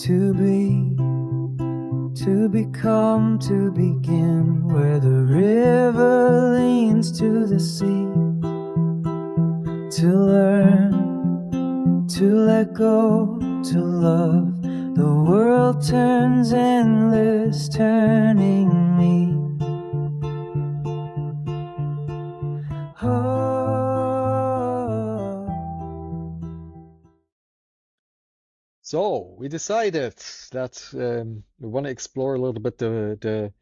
To be, to become, to begin, where the river leans to the sea. To learn, to let go, to love. The world turns endless, turning me. Oh. So we decided that we want to explore a little bit the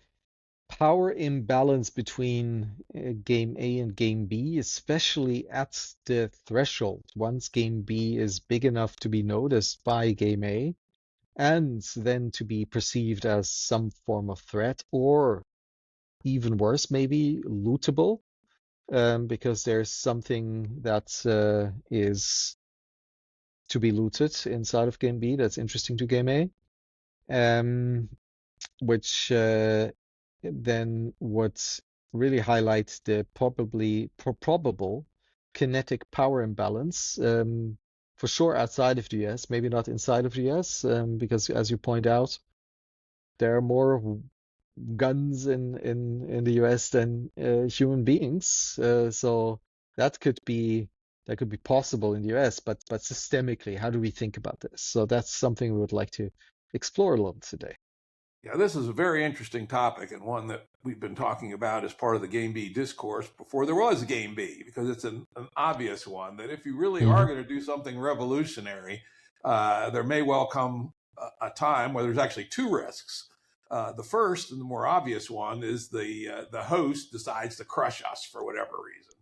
power imbalance between game A and game B, especially at the threshold, once game B is big enough to be noticed by game A, and then to be perceived as some form of threat, or even worse, maybe lootable, because there's something that is to be looted inside of game B that's interesting to game A, which then would really highlight the probable kinetic power imbalance, for sure outside of the US, maybe not inside of the US, because as you point out, there are more guns in the US than human beings. So that could be possible in the US, but systemically, how do we think about this? So that's something we would like to explore a little today. Yeah, this is a very interesting topic, and one that we've been talking about as part of the Game B discourse before there was Game B, because it's an obvious one that if you really are going to do something revolutionary, there may well come a time where there's actually two risks. The first and the more obvious one is the host decides to crush us for whatever reason.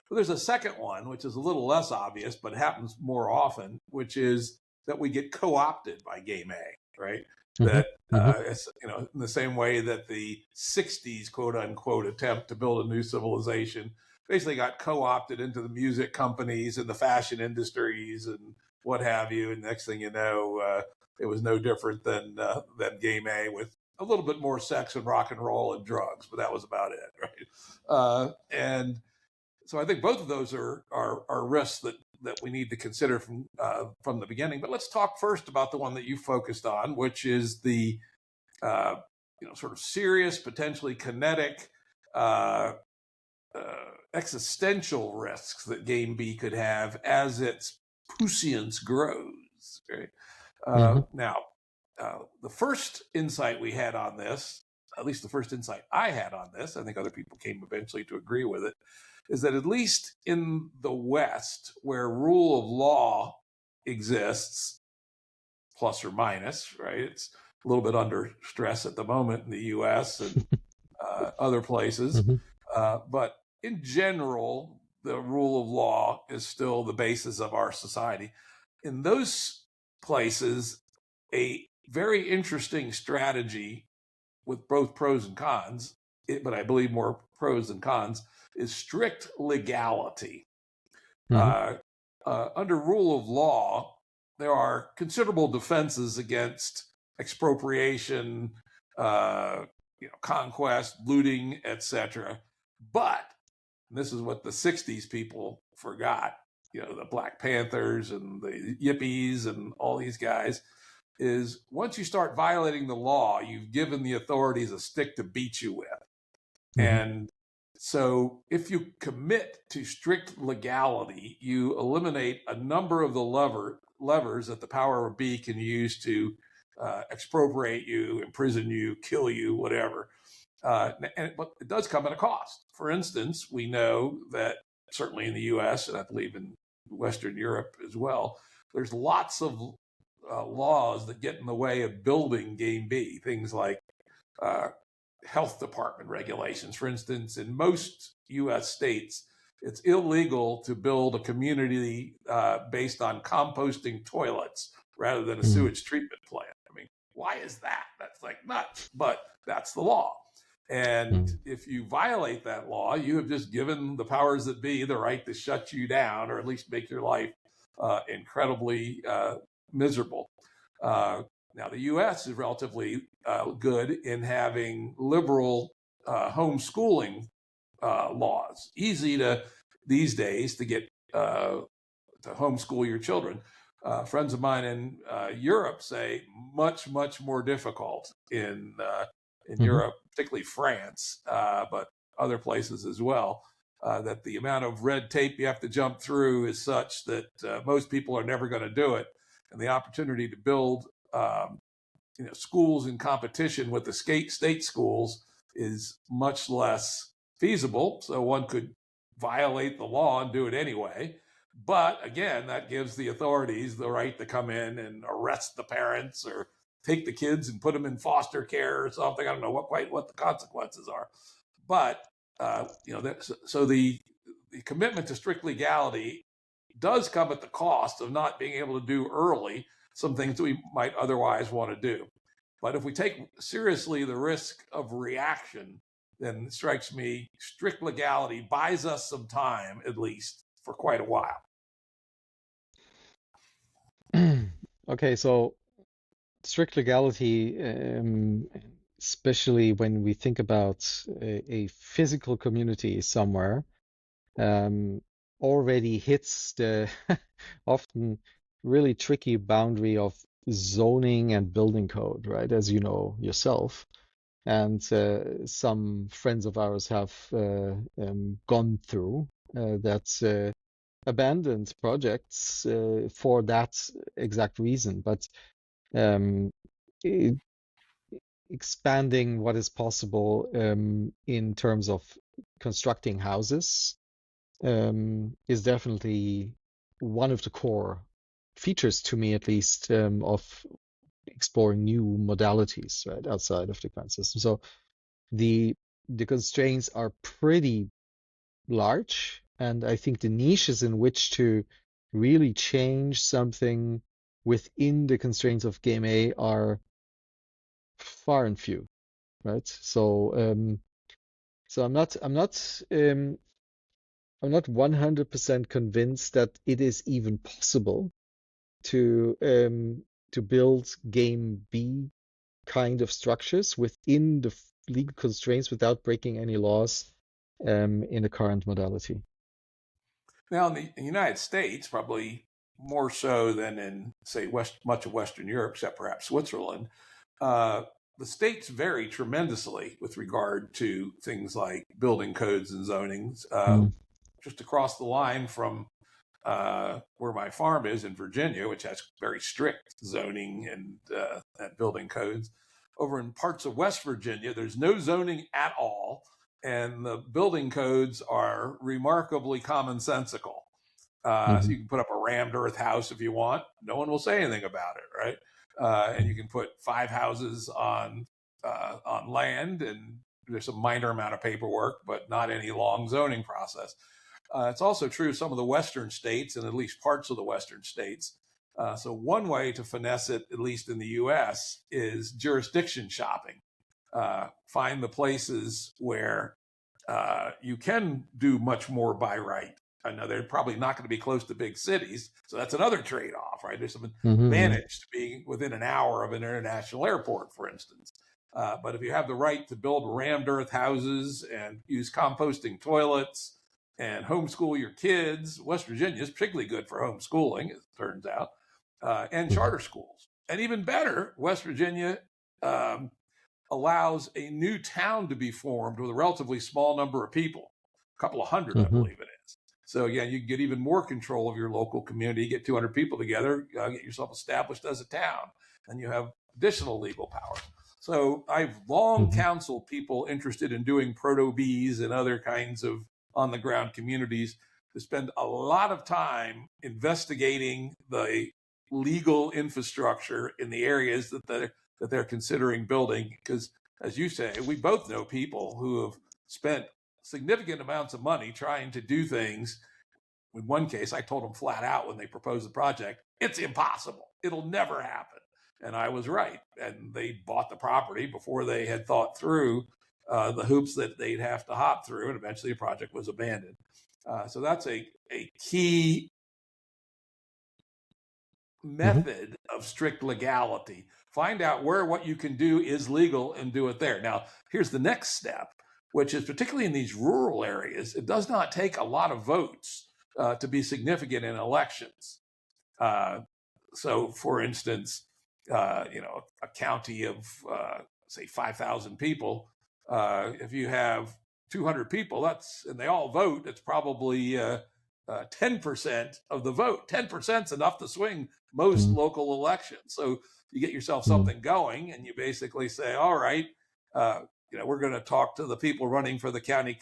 But there's a second one, which is a little less obvious, but happens more often, which is that we get co-opted by Game A, right? That it's, in the same way that the 60s quote unquote attempt to build a new civilization basically got co-opted into the music companies and the fashion industries and what have you. And next thing you know, it was no different than Game A, with a little bit more sex and rock and roll and drugs, but that was about it, right? And so I think both of those are risks that we need to consider from the beginning. But let's talk first about the one that you focused on, which is the sort of serious, potentially kinetic, existential risks that Game B could have as its puissance grows. Right? Now, the first insight we had on this, at least the first insight I had on this, I think other people came eventually to agree with it, is that at least in the West, where rule of law exists, plus or minus, right? It's a little bit under stress at the moment in the US and other places. But in general, the rule of law is still the basis of our society. In those places, a very interesting strategy with both pros and cons, but I believe more pros than cons, is strict legality. Under rule of law, there are considerable defenses against expropriation, conquest, looting, etc. But, and this is what the 60s people forgot, the Black Panthers and the Yippies and all these guys, is once you start violating the law, you've given the authorities a stick to beat you with. And so if you commit to strict legality, you eliminate a number of the levers that the power of B can use to expropriate you, imprison you, kill you, whatever. But it does come at a cost. For instance, we know that certainly in the US, and I believe in Western Europe as well, there's lots of laws that get in the way of building Game B. Things like health department regulations. For instance, in most US states, it's illegal to build a community based on composting toilets rather than a sewage treatment plant. I mean, why is that? That's like nuts, but that's the law. And if you violate that law, you have just given the powers that be the right to shut you down, or at least make your life incredibly miserable. Now, the U.S. is relatively good in having liberal homeschooling laws. Easy to these days to get to homeschool your children. Friends of mine in Europe say much more difficult in Hmm. Europe, particularly France, but other places as well. That the amount of red tape you have to jump through is such that most people are never going to do it, and the opportunity to build schools in competition with the state schools is much less feasible. So one could violate the law and do it anyway. But again, that gives the authorities the right to come in and arrest the parents or take the kids and put them in foster care or something. I don't know what the consequences are. But so the commitment to strict legality does come at the cost of not being able to do early some things that we might otherwise want to do. But if we take seriously the risk of reaction, then it strikes me strict legality buys us some time, at least for quite a while. Okay, so strict legality, especially when we think about a physical community somewhere, already hits the often really tricky boundary of zoning and building code, right? As you know yourself. And some friends of ours have gone through that abandoned projects for that exact reason. But um, e- expanding what is possible in terms of constructing houses is definitely one of the core features, to me at least, of exploring new modalities, right, outside of the current system. So the constraints are pretty large, and I think the niches in which to really change something within the constraints of game A are far and few, right? So I'm not 100% convinced that it is even possible to build game B kind of structures within the legal constraints without breaking any laws in the current modality. Now, in the United States, probably more so than in, say, much of Western Europe, except perhaps Switzerland, uh, the states vary tremendously with regard to things like building codes and zonings. Mm. Just across the line from where my farm is in Virginia, which has very strict zoning and building codes. Over in parts of West Virginia, there's no zoning at all, and the building codes are remarkably commonsensical. So Mhm. you can put up a rammed earth house if you want. No one will say anything about it, right? And you can put 5 houses on land, and there's a minor amount of paperwork, but not any long zoning process. It's also true of some of the Western states and at least parts of the Western states. So one way to finesse it, at least in the U.S., is jurisdiction shopping. Find the places where you can do much more by right. I know they're probably not going to be close to big cities, so that's another trade-off, right? There's some Mhm. advantage to being within an hour of an international airport, for instance. But if you have the right to build rammed earth houses and use composting toilets and homeschool your kids, West Virginia is particularly good for homeschooling, it turns out, and Mhm. charter schools. And even better, West Virginia um, allows a new town to be formed with a relatively small number of people, a couple of hundred, I Mhm. believe it is. So again, you can get even more control of your local community. You get 200 people together, get yourself established as a town, and you have additional legal power. So I've long Mhm. counseled people interested in doing proto-Bs and other kinds of on-the-ground communities to spend a lot of time investigating the legal infrastructure in the areas that they're considering building. Because, as you say, we both know people who have spent significant amounts of money trying to do things. In one case, I told them flat out when they proposed the project, it's impossible. It'll never happen. And I was right. And they bought the property before they had thought through the hoops that they'd have to hop through. And eventually the project was abandoned. So that's a key Mhm. method of strict legality. Find out where what you can do is legal and do it there. Now, here's the next step, which is particularly in these rural areas, it does not take a lot of votes to be significant in elections. Uh, So, for instance, a county of say 5,000 people, if you have 200 people, and they all vote, it's probably 10% of the vote. 10% is enough to swing most local elections. So you get yourself something going, and you basically say, all right, we're going to talk to the people running for the county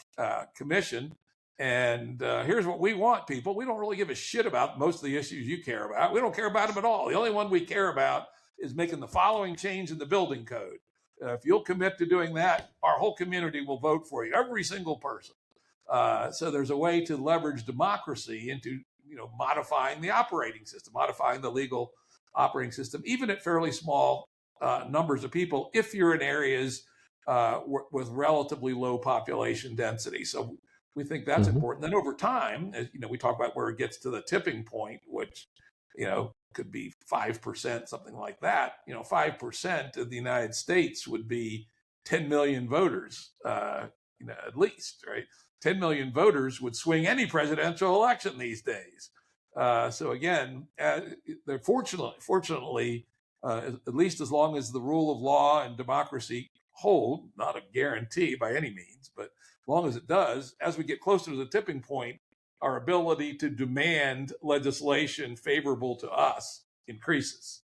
commission. And here's what we want, people. We don't really give a shit about most of the issues you care about. We don't care about them at all. The only one we care about is making the following change in the building code. If you'll commit to doing that, our whole community will vote for you, every single person. So there's a way to leverage democracy into modifying the operating system, modifying the legal operating system, even at fairly small numbers of people, if you're in areas with relatively low population density. So we think that's important. Then over time, as we talk about where it gets to the tipping point, which could be 5%, something like that. 5% of the United States would be 10 million voters, at least, right? 10 million voters would swing any presidential election these days. So again, they're fortunately, at least as long as the rule of law and democracy hold, not a guarantee by any means, but as long as it does, as we get closer to the tipping point, our ability to demand legislation favorable to us increases.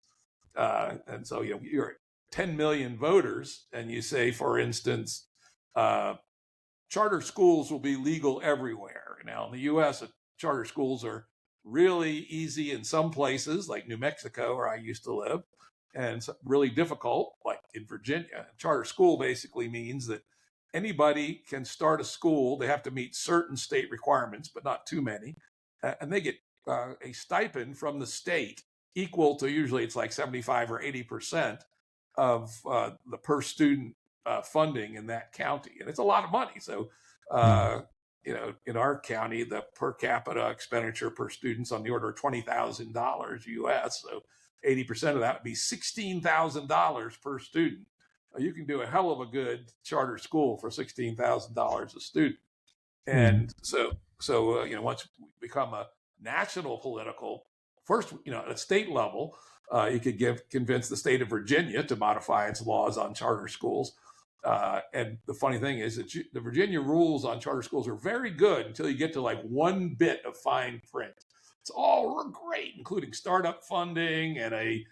And so, you're at 10 million voters, and you say, for instance, charter schools will be legal everywhere. Now, in the U.S., charter schools are really easy in some places, like New Mexico, where I used to live, and really difficult, like in Virginia. Charter school basically means that anybody can start a school. They have to meet certain state requirements, but not too many. And they get a stipend from the state equal to, usually it's like 75 or 80% of the per student funding in that county. And it's a lot of money. So, in our county, the per capita expenditure per student's on the order of $20,000 US. So 80% of that would be $16,000 per student. You can do a hell of a good charter school for $16,000 a student. And so once we become a national political, first, at a state level, you could convince the state of Virginia to modify its laws on charter schools. And the funny thing is that the Virginia rules on charter schools are very good until you get to like one bit of fine print. It's all great, including startup funding and a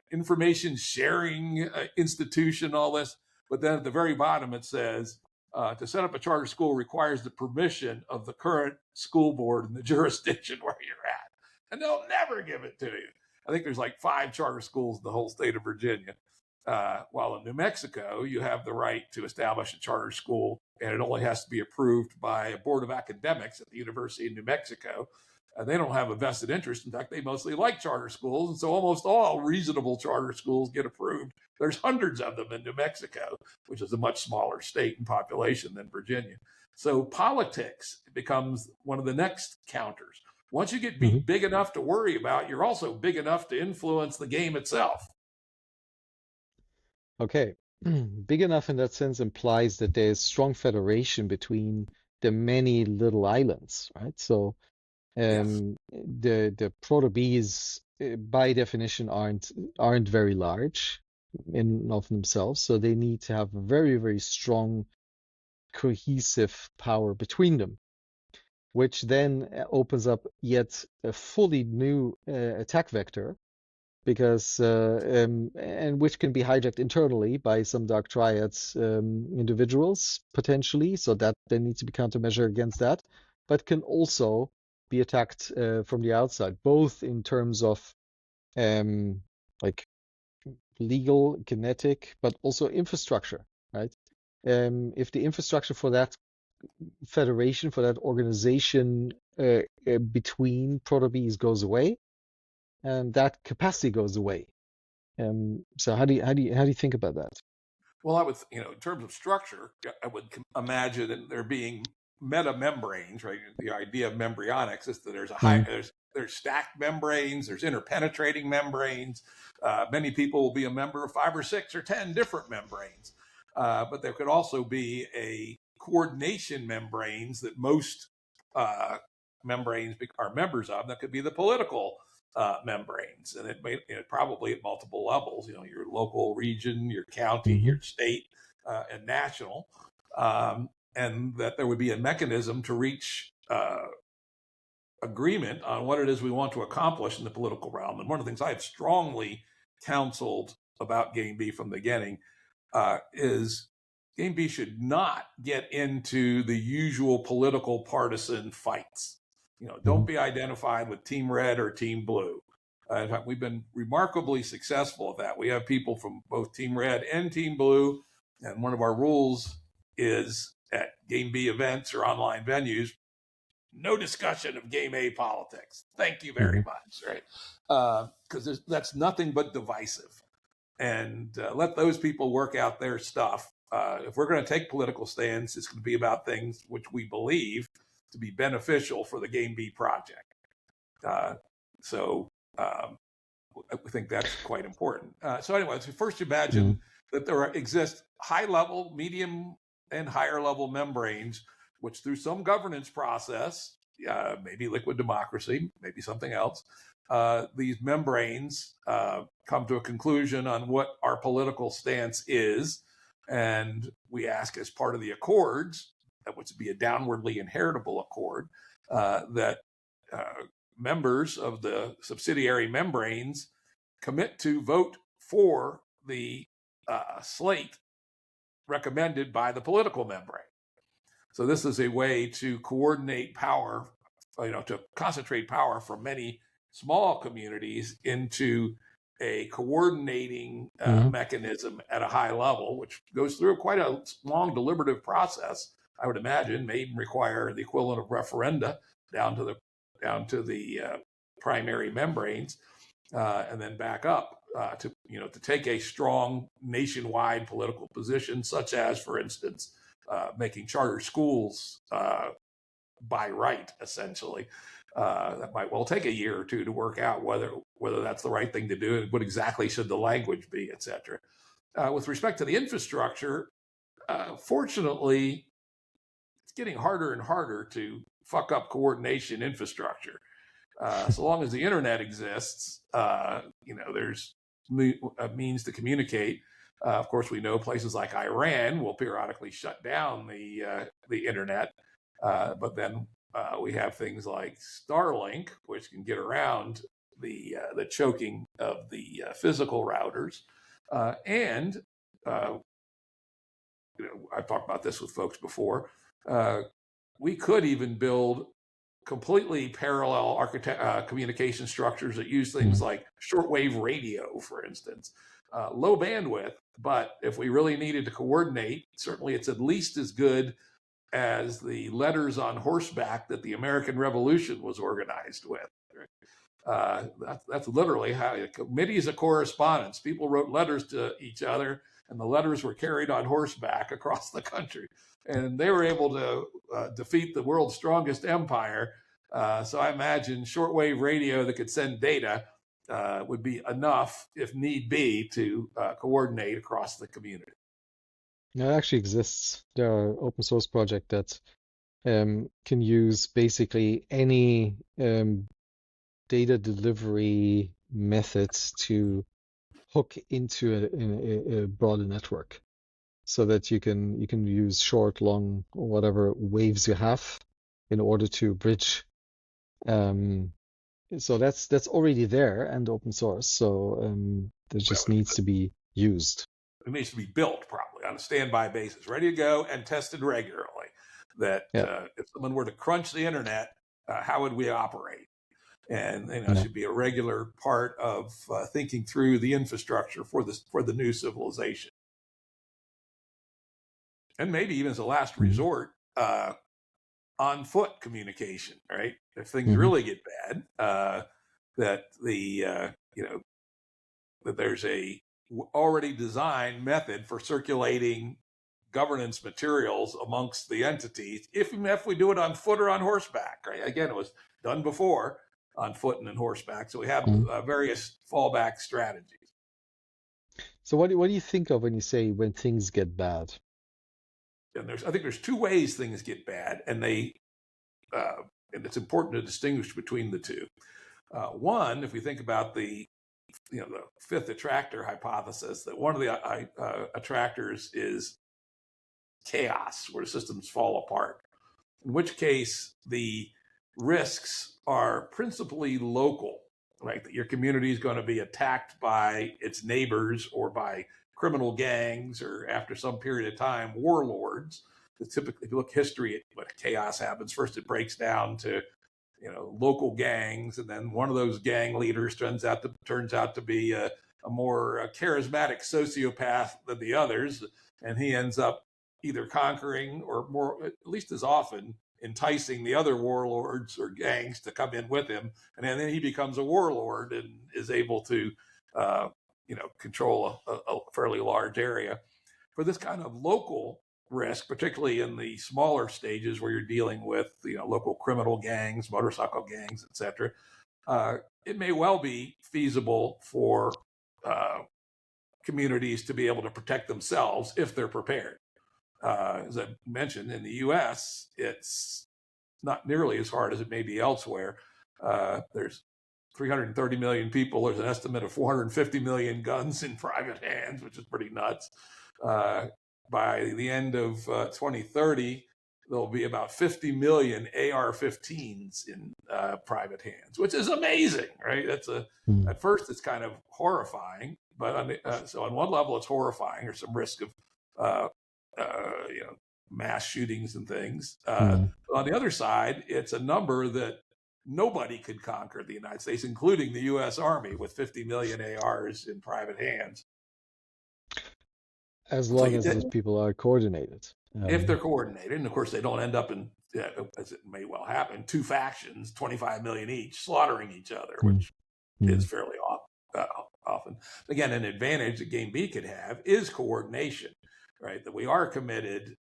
information sharing institution, all this. But then at the very bottom, it says, to set up a charter school requires the permission of the current school board in the jurisdiction where you're at. And they'll never give it to you. I think there's like 5 charter schools in the whole state of Virginia. While in New Mexico, you have the right to establish a charter school, and it only has to be approved by a board of academics at the University of New Mexico. They don't have a vested interest. In fact, they mostly like charter schools. And so almost all reasonable charter schools get approved. There's hundreds of them in New Mexico, which is a much smaller state in population than Virginia. So politics becomes one of the next counters. Once you get big enough to worry about, you're also big enough to influence the game itself. Okay. Big enough in that sense implies that there's strong federation between the many little islands, right? So the proto-bees by definition aren't very large in and of themselves, so they need to have a very, very strong cohesive power between them, which then opens up yet a fully new attack vector, because and which can be hijacked internally by some dark triads individuals potentially, so that there needs to be countermeasure against that, but can also be attacked from the outside, both in terms of like legal, kinetic, but also infrastructure, right? If the infrastructure for that federation, for that organization between proto-bees goes away, and that capacity goes away. So how do you think about that? Well, I would, in terms of structure, I would imagine there being meta membranes, right? The idea of membrionics is that there's stacked membranes, there's interpenetrating membranes. Many people will be a member of 5 or 6 or 10 different membranes, but there could also be a coordination membranes that most membranes are members of. That could be the political membranes, and it may probably at multiple levels. Your local region, your county, Mm-hmm. your state, and national, and that there would be a mechanism to reach agreement on what it is we want to accomplish in the political realm. And one of the things I have strongly counseled about Game B from the beginning is Game B should not get into the usual political partisan fights. Don't be identified with Team Red or Team Blue. In fact, we've been remarkably successful at that. We have people from both Team Red and Team Blue, and one of our rules is at Game B events or online venues, no discussion of Game A politics. Thank you very much, right? Because that's nothing but divisive. And let those people work out their stuff. If we're going to take political stands, it's going to be about things which we believe to be beneficial for the Game B project. So I think that's quite important. So anyway, so first imagine that there exist high-level, medium, and higher-level membranes, which through some governance process, maybe liquid democracy, maybe something else, these membranes come to a conclusion on what our political stance is. And we ask as part of the accords, that would be a downwardly inheritable accord, that members of the subsidiary membranes commit to vote for the slate recommended by the political membrane. So this is a way to coordinate power, to concentrate power from many small communities into a coordinating mechanism at a high level, which goes through quite a long deliberative process. I would imagine may even require the equivalent of referenda down to the primary membranes, and then back up to take a strong nationwide political position, such as, for instance, making charter schools by right, essentially. That might well take a year or two to work out whether that's the right thing to do and what exactly should the language be, et cetera. With respect to the infrastructure, fortunately, it's getting harder and harder to fuck up coordination infrastructure. So long as the internet exists, there's a means to communicate. Of course, we know places like Iran will periodically shut down the internet, but then we have things like Starlink, which can get around the choking of the physical routers, and I've talked about this with folks before. We could even build completely parallel communication structures that use things like shortwave radio, for instance. Low bandwidth, but if we really needed to coordinate, certainly it's at least as good as the letters on horseback that the American Revolution was organized with. That's literally how committees of correspondence. People wrote letters to each other, and the letters were carried on horseback across the country. And they were able to defeat the world's strongest empire. So I imagine shortwave radio that could send data would be enough, if need be, to coordinate across the community. Now, it actually exists. There are open source projects that can use basically any data delivery methods to hook into a broader network, so that you can use short, long, or whatever waves you have in order to bridge. So that's already there and open source. So that just needs to be used. It needs to be built probably on a standby basis, ready to go and tested regularly. That if someone were to crunch the internet, how would we operate? And it should be a regular part of thinking through the infrastructure for the new civilization. And maybe even as a last resort, on foot communication, right? If things really get bad, that there's a already designed method for circulating governance materials amongst the entities, if we do it on foot or on horseback, right? Again, it was done before on foot and on horseback, so we have various fallback strategies. So what do you think of when you say when things get bad? And I think there's two ways things get bad, and and it's important to distinguish between the two. One, if we think about the fifth attractor hypothesis, that one of the attractors is chaos, where systems fall apart, in which case the risks are principally local, right? That your community is going to be attacked by its neighbors or by criminal gangs, or after some period of time, warlords. Because typically, if you look history at what chaos happens, first it breaks down to local gangs, and then one of those gang leaders turns out to be a more charismatic sociopath than the others, and he ends up either conquering or, more at least as often, enticing the other warlords or gangs to come in with him, and then he becomes a warlord and is able to control a fairly large area. For this kind of local risk, particularly in the smaller stages where you're dealing with local criminal gangs, motorcycle gangs, etc., it may well be feasible for communities to be able to protect themselves if they're prepared. As I mentioned, in the U.S., it's not nearly as hard as it may be elsewhere. There's 330 million people. There's an estimate of 450 million guns in private hands, which is pretty nuts. By the end of 2030, there'll be about 50 million AR-15s in private hands, which is amazing, right? At first it's kind of horrifying, but so on one level it's horrifying. There's some risk of mass shootings and things. On the other side, it's a number that nobody could conquer the United States, including the U.S. Army, with 50 million ARs in private hands. As long as those people are coordinated. If they're coordinated, and of course they don't end up in, as it may well happen, two factions, 25 million each, slaughtering each other, which is fairly often. Again, an advantage that Game B could have is coordination, right? That we are committed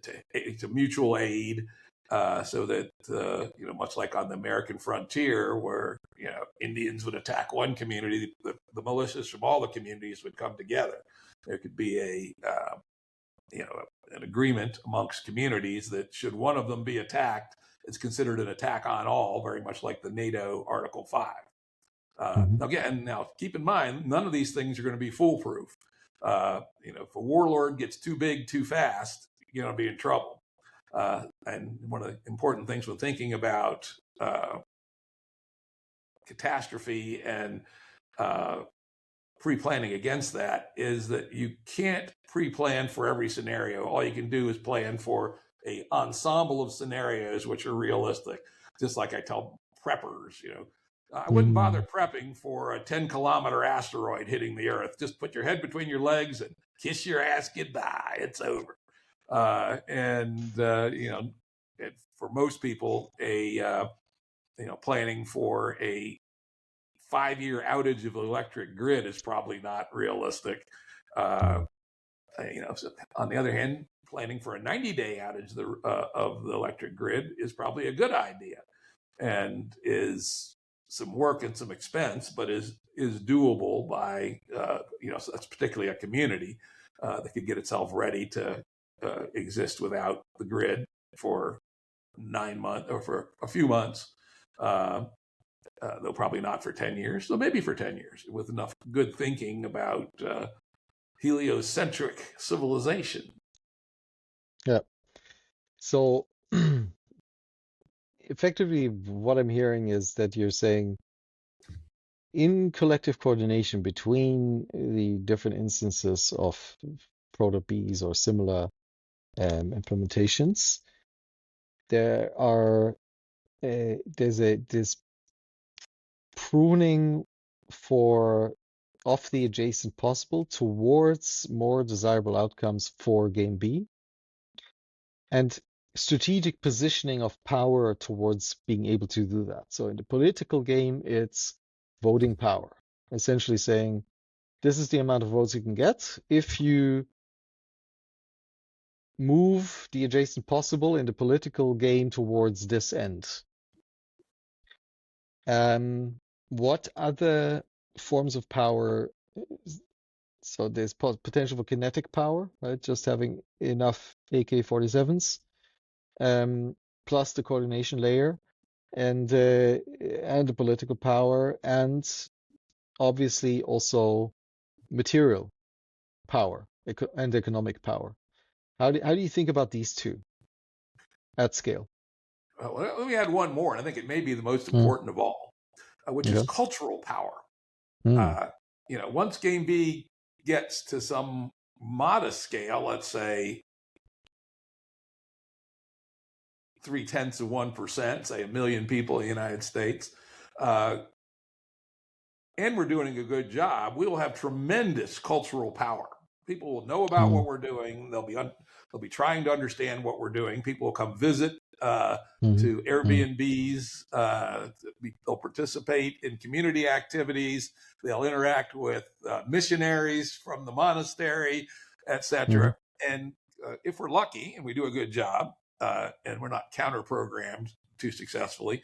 to mutual aid, so that much like on the American frontier, where Indians would attack one community, the militias from all the communities would come together. There could be an agreement amongst communities that should one of them be attacked, it's considered an attack on all, very much like the NATO Article 5. Again, now keep in mind, none of these things are going to be foolproof. If a warlord gets too big too fast, you're going to be in trouble. And one of the important things when thinking about catastrophe and pre-planning against that is that you can't pre-plan for every scenario. All you can do is plan for an ensemble of scenarios which are realistic. Just like I tell preppers, I wouldn't bother prepping for a 10-kilometer asteroid hitting the Earth. Just put your head between your legs and kiss your ass goodbye. It's over. For most people, planning for a 5-year outage of the electric grid is probably not realistic. So on the other hand, planning for a 90-day outage of the electric grid is probably a good idea, and is some work and some expense, but is doable by that's particularly a community that could get itself ready to exist without the grid for 9 months or for a few months. Though probably not for 10 years, so maybe for 10 years with enough good thinking about heliocentric civilization. Yeah. So effectively, what I'm hearing is that you're saying in collective coordination between the different instances of Proto-Bs or similar implementations, there's this pruning of the adjacent possible towards more desirable outcomes for Game B, and strategic positioning of power towards being able to do that. So in the political game, it's voting power, essentially saying this is the amount of votes you can get if you move the adjacent possible in the political game towards this end. What other forms of power? So there's potential for kinetic power, right? Just having enough AK-47s, plus the coordination layer. and the political power, and obviously also material power and economic power. How do you think about these two at scale? Well, let me add one more, and I think it may be the most Mm, important of all, which is okay. cultural power. Mm, Uh, once Game B gets to some modest scale, let's say 0.3%, say 1 million people in the United States, uh, and we're doing a good job, we will have tremendous cultural power. People will know about mm, what we're doing. They'll be trying to understand what we're doing. People will come visit mm, to mm, Airbnbs. They'll participate in community activities. They'll interact with missionaries from the monastery, mm, etc. And if we're lucky and we do a good job, and we're not counter programmed too successfully,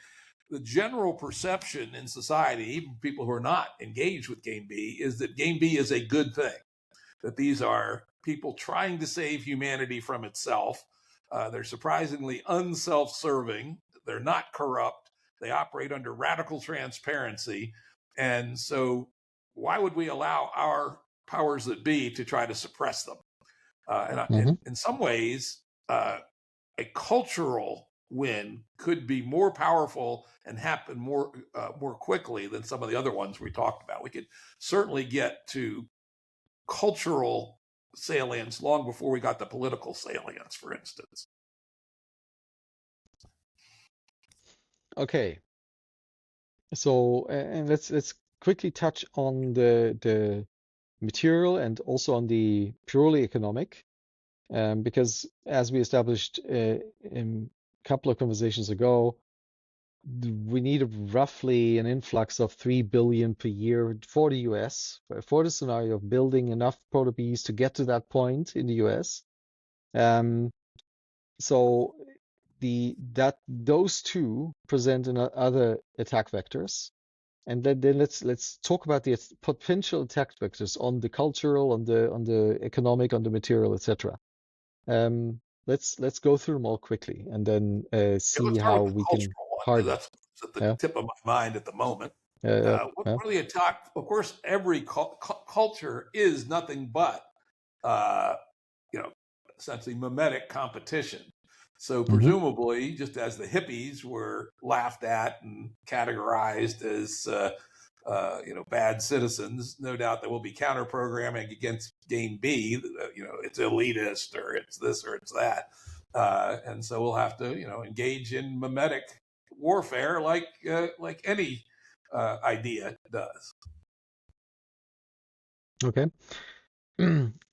the general perception in society, even people who are not engaged with Game B, is that Game B is a good thing, that these are people trying to save humanity from itself. They're surprisingly unself-serving. They're not corrupt. They operate under radical transparency. And so why would we allow our powers that be to try to suppress them? mhm. In some ways, a cultural win could be more powerful and happen more quickly than some of the other ones we talked about. We could certainly get to cultural salience long before we got the political salience, for instance. Okay. So, and let's quickly touch on the material and also on the purely economic, because as we established in a couple of conversations ago, we need roughly an influx of 3 billion per year for the US for the scenario of building enough proto Bs to get to that point in the US. Um, so those two present other attack vectors. And then let's talk about the potential attack vectors on the cultural, on the economic, on the material, etc. Let's go through them all quickly, and then Yeah, see let's start how with the we can cultural one because harden. that's at the Yeah, tip of my mind at the moment. yeah, What yeah. are the attack? Of course, every culture is nothing but uh, you know, essentially mimetic competition. So Mm-hmm. presumably, just as the hippies were laughed at and categorized as bad citizens, no doubt there will be counter programming against Game B. It's elitist or it's this or it's that, and so we'll have to engage in mimetic warfare like any idea does. Okay.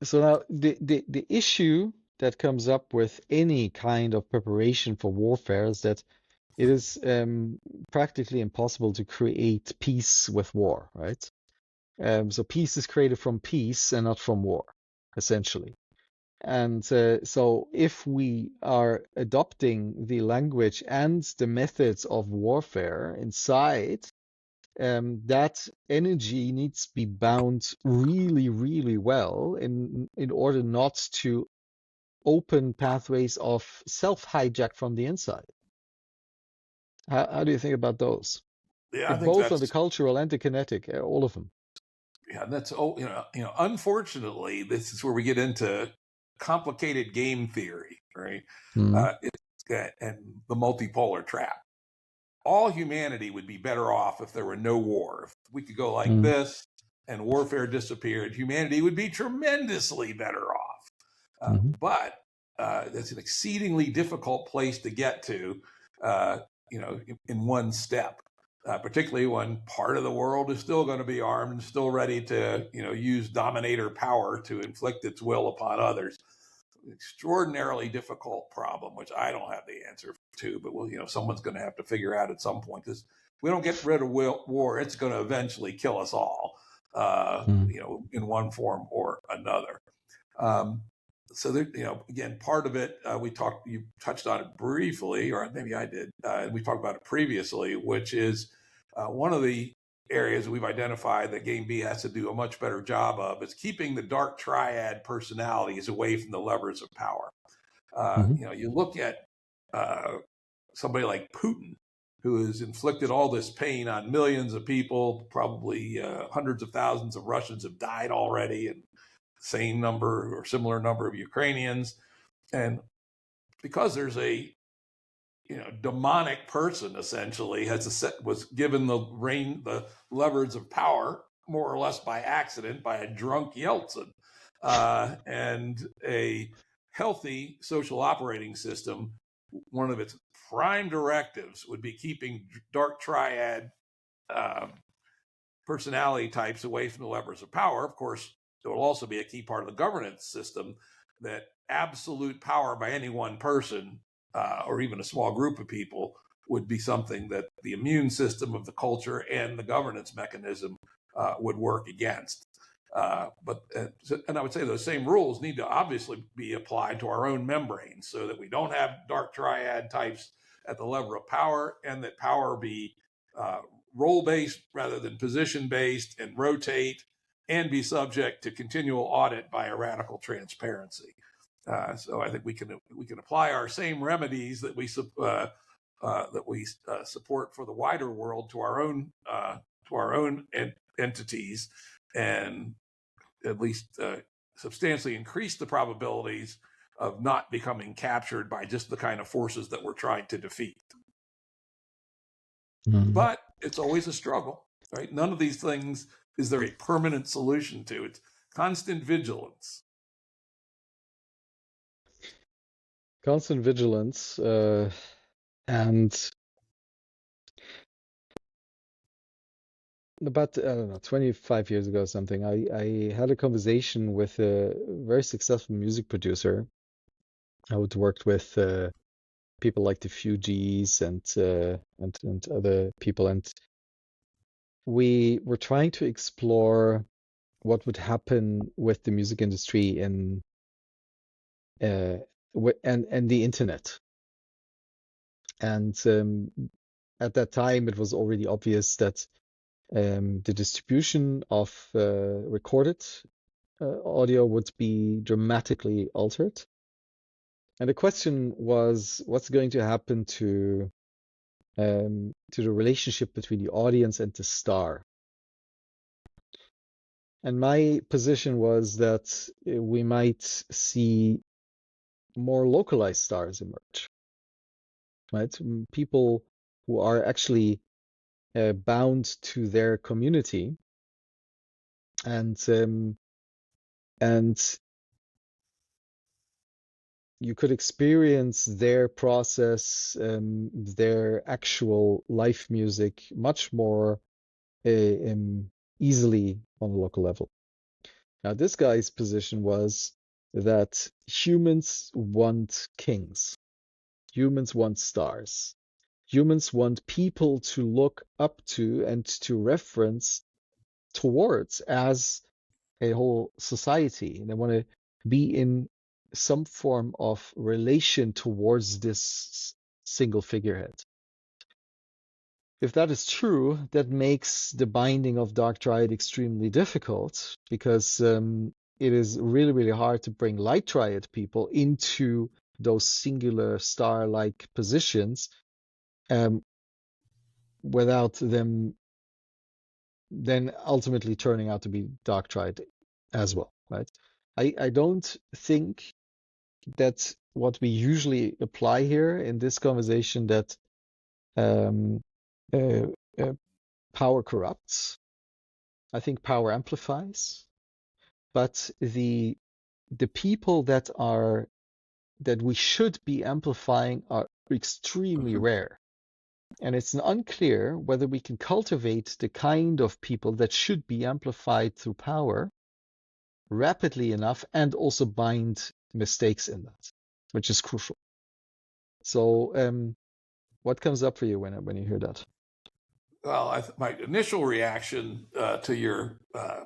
So now the issue that comes up with any kind of preparation for warfare is that it is practically impossible to create peace with war, right? So peace is created from peace and not from war, essentially. And so if we are adopting the language and the methods of warfare inside, that energy needs to be bound really, really well in order not to open pathways of self-hijack from the inside. How do you think about those? Yeah, I think Both on the that's cultural and the kinetic, all of them. yeah, that's unfortunately, this is where we get into complicated game theory, right? Mm, And the multipolar trap. All humanity would be better off if there were no war. If we could go like mm, this and warfare disappeared, humanity would be tremendously better off. mhm, But that's an exceedingly difficult place to get to, uh, in one step. Particularly when part of the world is still going to be armed and still ready to, use dominator power to inflict its will upon others. Extraordinarily difficult problem, which I don't have the answer to, but someone's going to have to figure out at some point. Because if we don't get rid of war, it's going to eventually kill us all, mm, in one form or another. Um, so there, again, part of it you touched on it briefly, or maybe I did. We talked about it previously, which is one of the areas we've identified that Game B has to do a much better job of is keeping the dark triad personalities away from the levers of power. mhm, You look at somebody like Putin, who has inflicted all this pain on millions of people. Probably hundreds of thousands of Russians have died already, and same number or similar number of Ukrainians. And because there's a demonic person essentially was given the levers of power more or less by accident by a drunk Yeltsin, and a healthy social operating system. One of its prime directives would be keeping dark triad personality types away from the levers of power. Of course, it will also be a key part of the governance system that absolute power by any one person or even a small group of people would be something that the immune system of the culture and the governance mechanism would work against. And I would say those same rules need to obviously be applied to our own membranes so that we don't have dark triad types at the level of power, and that power be role-based rather than position-based, and rotate and be subject to continual audit by a radical transparency. So I think we can apply our same remedies that we support for the wider world to our own entities, and at least substantially increase the probabilities of not becoming captured by just the kind of forces that we're trying to defeat. Mm-hmm. But it's always a struggle, right? None of these things is there a permanent solution to. It's constant vigilance. Constant vigilance, and about, I don't know, 25 years ago or something, I had a conversation with a very successful music producer. I would worked with people like the Fugees and other people, and we were trying to explore what would happen with the music industry and the internet. And at that time, it was already obvious that the distribution of recorded audio would be dramatically altered. And the question was, what's going to happen to the relationship between the audience and the star? And my position was that we might see more localized stars emerge, right? People who are actually bound to their community, and you could experience their process, their actual live music much more easily on a local level. Now, this guy's position was that humans want kings. Humans want stars. Humans want people to look up to and to reference towards as a whole society. And they want to be in some form of relation towards this single figurehead. If that is true, that makes the binding of Dark Triad extremely difficult, because it is really, really hard to bring Light Triad people into those singular star-like positions without them then ultimately turning out to be Dark Triad as well, right? I don't think that's what we usually apply here in this conversation, that power corrupts. I think power amplifies, but the people that we should be amplifying are extremely rare. And it's unclear whether we can cultivate the kind of people that should be amplified through power rapidly enough and also bind mistakes in that, which is crucial. So what comes up for you when you hear that? Well, my initial reaction to your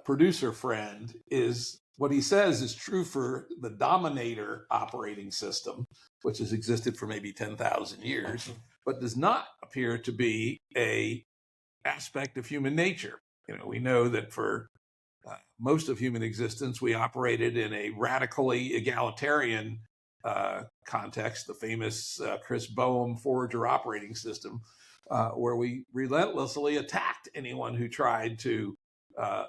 producer friend is what he says is true for the Dominator operating system, which has existed for maybe 10,000 years, but does not appear to be a aspect of human nature. We know that for most of human existence, we operated in a radically egalitarian context, the famous Chris Boehm Forager operating system. where we relentlessly attacked anyone who tried to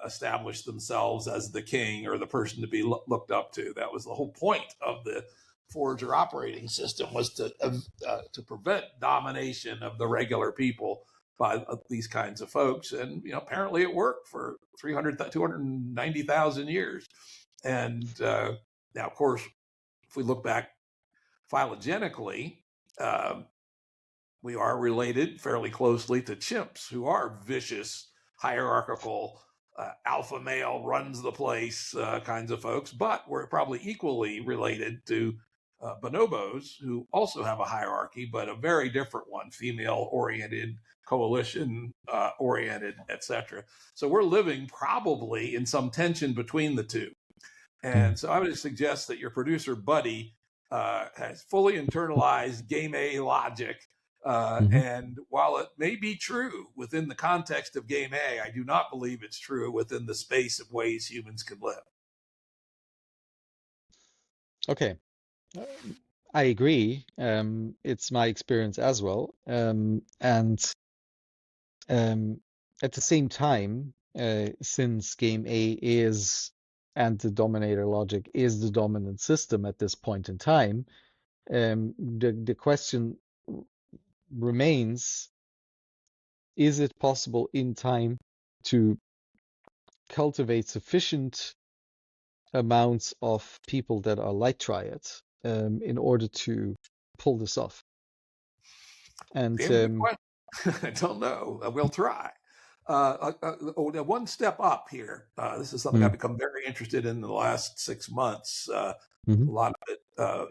establish themselves as the king or the person to be looked up to. That was the whole point of the Forger operating system, was to prevent domination of the regular people by these kinds of folks. And apparently it worked for 290,000 years. And now, of course, if we look back phylogenetically, we are related fairly closely to chimps, who are vicious, hierarchical, alpha male runs the place kinds of folks. But we're probably equally related to bonobos, who also have a hierarchy, but a very different one, female oriented, coalition oriented, etc. So we're living probably in some tension between the two. And so I would suggest that your producer buddy has fully internalized game A logic. And while it may be true within the context of game A, I do not believe it's true within the space of ways humans can live. Okay. I agree. It's my experience as well. And at the same time, since game A is, and the dominator logic is the dominant system at this point in time, the question remains, is it possible in time to cultivate sufficient amounts of people that are like triads in order to pull this off? And I don't know. We'll try. One step up here. This is something I've become very interested in the last 6 months. A lot of it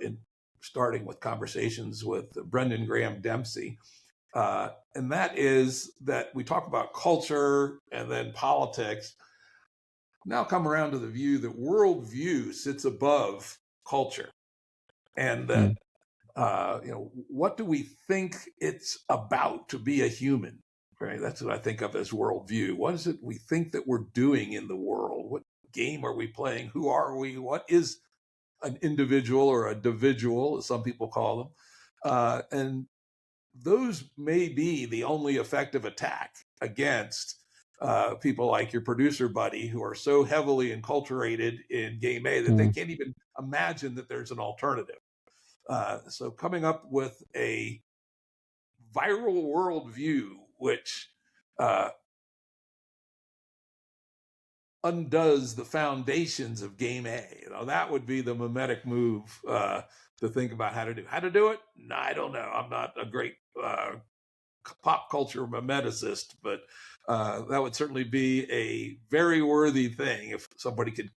in starting with conversations with Brendan Graham Dempsey. And that is that we talk about culture and then politics. Now come around to the view that worldview sits above culture, and that what do we think it's about to be a human? Right, that's what I think of as worldview. What is it we think that we're doing in the world? What game are we playing? Who are we? What is an individual or a dividual, as some people call them? And those may be the only effective attack against people like your producer buddy, who are so heavily enculturated in game A that they can't even imagine that there's an alternative. So coming up with a viral worldview which undoes the foundations of game A, that would be the mimetic move to think about how to do. How to do it? No, I don't know. I'm not a great pop culture mimeticist, but that would certainly be a very worthy thing if somebody could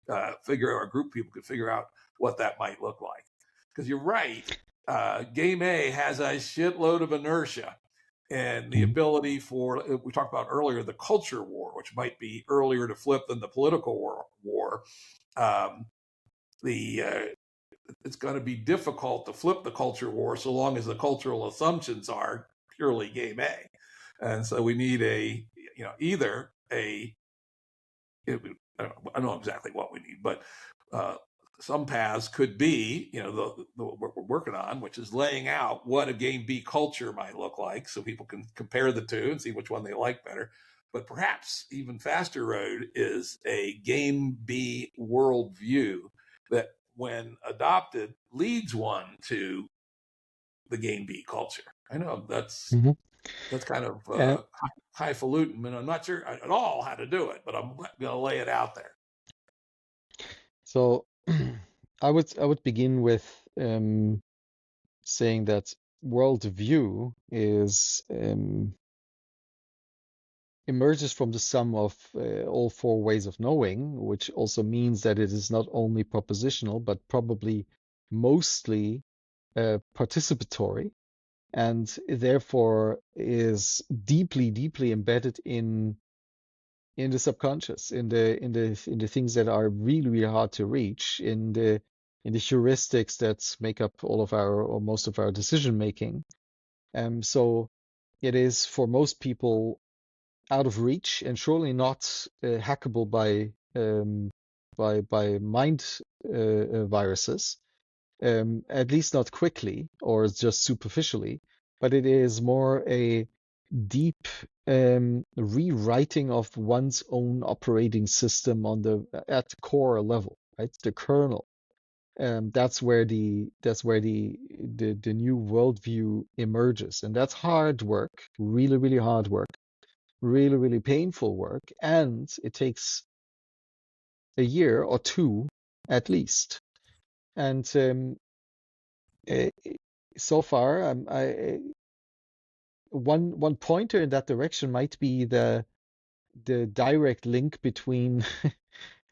figure out, a group of people could figure out what that might look like. Because you're right, game A has a shitload of inertia and the ability for, we talked about earlier, the culture war, which might be earlier to flip than the political war. It's going to be difficult to flip the culture war so long as the cultural assumptions are purely game A. And so we need either I don't know exactly what we need, but some paths could be, the what we're working on, which is laying out what a game B culture might look like, so people can compare the two and see which one they like better. But perhaps even faster road is a game B worldview that, when adopted, leads one to the game B culture. I know that's kind of highfalutin, and I'm not sure at all how to do it, but I'm going to lay it out there. So I would begin with saying that worldview is emerges from the sum of all four ways of knowing, which also means that it is not only propositional, but probably mostly participatory, and therefore is deeply, deeply embedded in the subconscious, in the things that are really, really hard to reach, in the heuristics that make up all of our, or most of our, decision making. So it is for most people out of reach, and surely not hackable by mind viruses, at least not quickly or just superficially. But it is more a deep rewriting of one's own operating system at the core level, right? The kernel. That's where the new worldview emerges, and that's hard work, really, really hard work, really, really painful work, and it takes a year or two at least. And eh, so far, one pointer in that direction might be the direct link between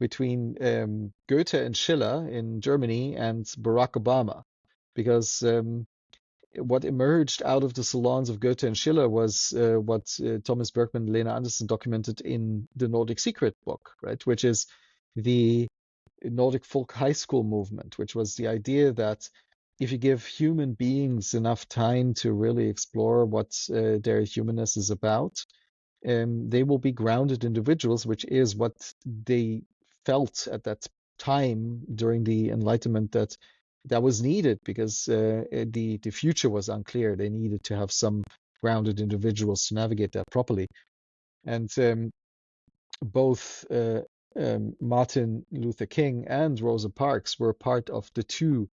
Goethe and Schiller in Germany and Barack Obama, because what emerged out of the salons of Goethe and Schiller was what Thomas Bergman and Lena Anderson documented in the Nordic Secret book, right? Which is the Nordic folk high school movement, which was the idea that if you give human beings enough time to really explore what their humanness is about, they will be grounded individuals, which is what they felt at that time during the Enlightenment that was needed, because the future was unclear. They needed to have some grounded individuals to navigate that properly. And both Martin Luther King and Rosa Parks were part of the two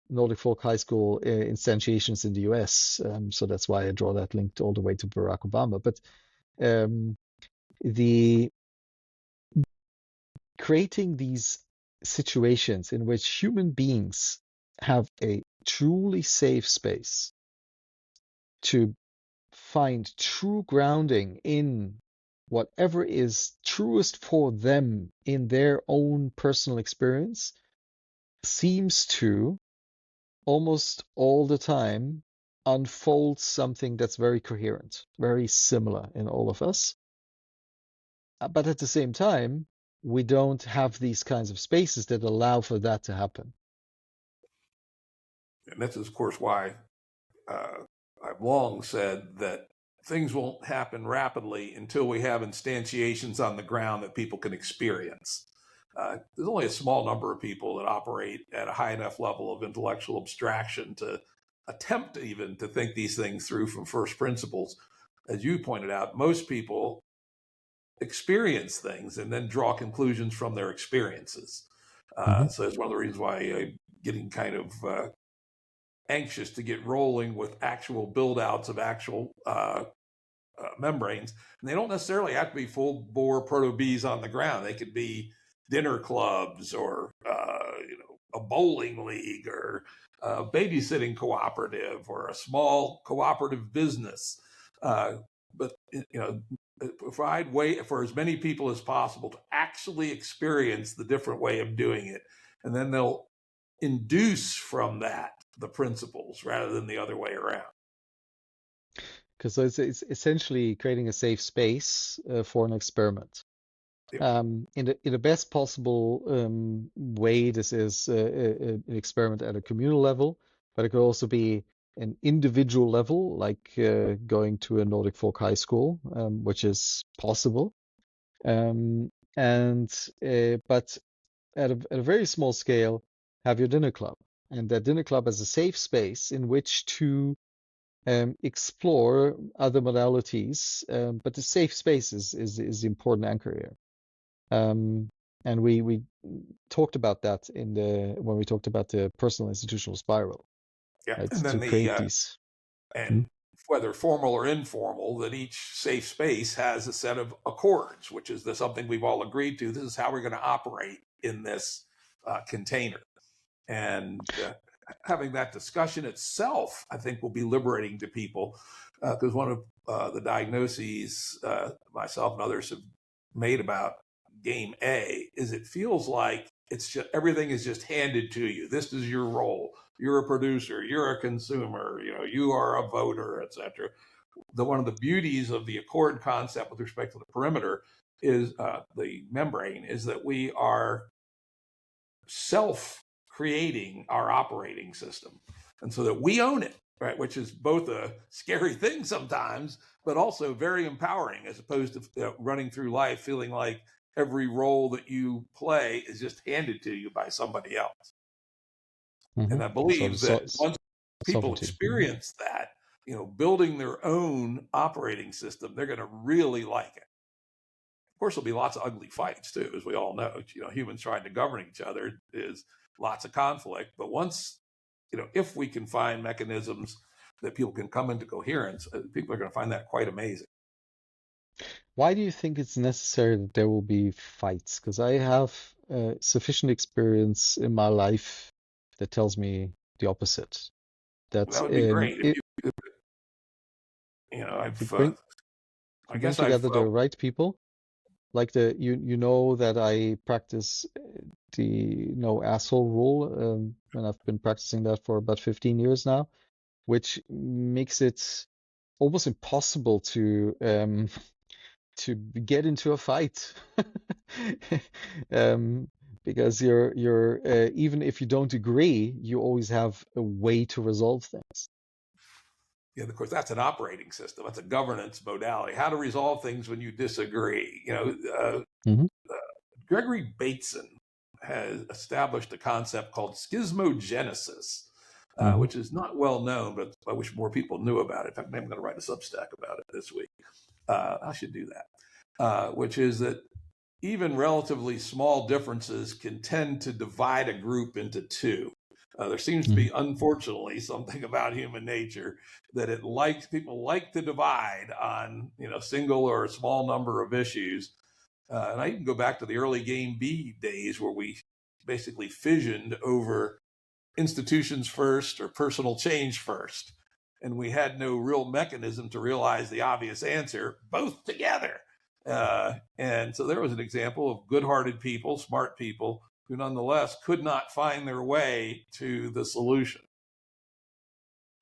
Nordic Folk High School instantiations in the US. So that's why I draw that link all the way to Barack Obama. But the creating these situations in which human beings have a truly safe space to find true grounding in whatever is truest for them in their own personal experience seems to almost all the time unfold something that's very coherent, very similar in all of us. But at the same time, we don't have these kinds of spaces that allow for that to happen. And this is, of course, why I've long said that things won't happen rapidly until we have instantiations on the ground that people can experience. There's only a small number of people that operate at a high enough level of intellectual abstraction to attempt even to think these things through from first principles. As you pointed out, most people experience things and then draw conclusions from their experiences. So it's one of the reasons why I'm getting kind of anxious to get rolling with actual build outs of actual membranes. And they don't necessarily have to be full bore proto bees on the ground. They could be dinner clubs or a bowling league or a babysitting cooperative or a small cooperative business. But provide way for as many people as possible to actually experience the different way of doing it, and then they'll induce from that the principles rather than the other way around. Because it's essentially creating a safe space for an experiment. Yeah. In the best possible way, this is an experiment at a communal level, but it could also be an individual level, like going to a Nordic folk high school, which is possible. But at a very small scale, have your dinner club, and that dinner club as a safe space in which to explore other modalities. But the safe space is the important anchor here. And we talked about that when we talked about the personal institutional spiral. Yeah, Right? and then To create these. and whether formal or informal, that each safe space has a set of accords, which is something we've all agreed to. This is how we're going to operate in this container. And having that discussion itself, I think, will be liberating to people, because one of the diagnoses myself and others have made about game A is it feels like it's just everything is just handed to you. This is your role. You're a producer. You're a consumer. You are a voter, etc. One of the beauties of the accord concept with respect to the perimeter is the membrane is that we are self-creating our operating system, and so that we own it, right? Which is both a scary thing sometimes, but also very empowering, as opposed to running through life feeling like every role that you play is just handed to you by somebody else. And I believe that once people experience that, building their own operating system, they're going to really like it. Of course, there'll be lots of ugly fights too, as we all know. Humans trying to govern each other is lots of conflict. But once, if we can find mechanisms that people can come into coherence, people are going to find that quite amazing. Why do you think it's necessary that there will be fights? Because I have sufficient experience in my life that tells me the opposite. That That would be great if if you I've, bring I bring guess I've, together the right people, like you know that I practice the no asshole rule, and I've been practicing that for about 15 years now, which makes it almost impossible to get into a fight. um, because you're even if you don't agree, you always have a way to resolve things. yeah, of course, that's an operating system. That's a governance modality. How to resolve things when you disagree. Hmm. Gregory Bateson has established a concept called schismogenesis, Hmm. which is not well known, but I wish more people knew about it. In fact, I'm going to write a Substack about it this week. I should do that, which is that even relatively small differences can tend to divide a group into two. There seems to Hmm. be, unfortunately, something about human nature that people like to divide on single or a small number of issues. And I even go back to the early Game B days where we basically fissioned over institutions first or personal change first. And we had no real mechanism to realize the obvious answer, both together. And so there was an example of good-hearted people, smart people, who nonetheless could not find their way to the solution.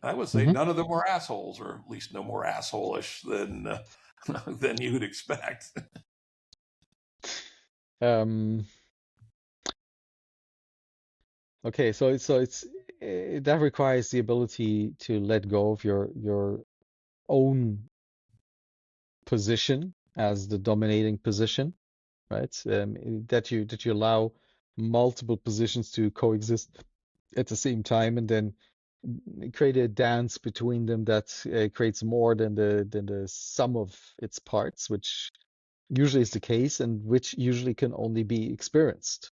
I would say Hmm. none of them were assholes, or at least no more asshole-ish than you would expect. Um, okay, so it's that requires the ability to let go of your own position as the dominating position, right? That you allow multiple positions to coexist at the same time, and then create a dance between them that creates more than the sum of its parts, which usually is the case, and which usually can only be experienced.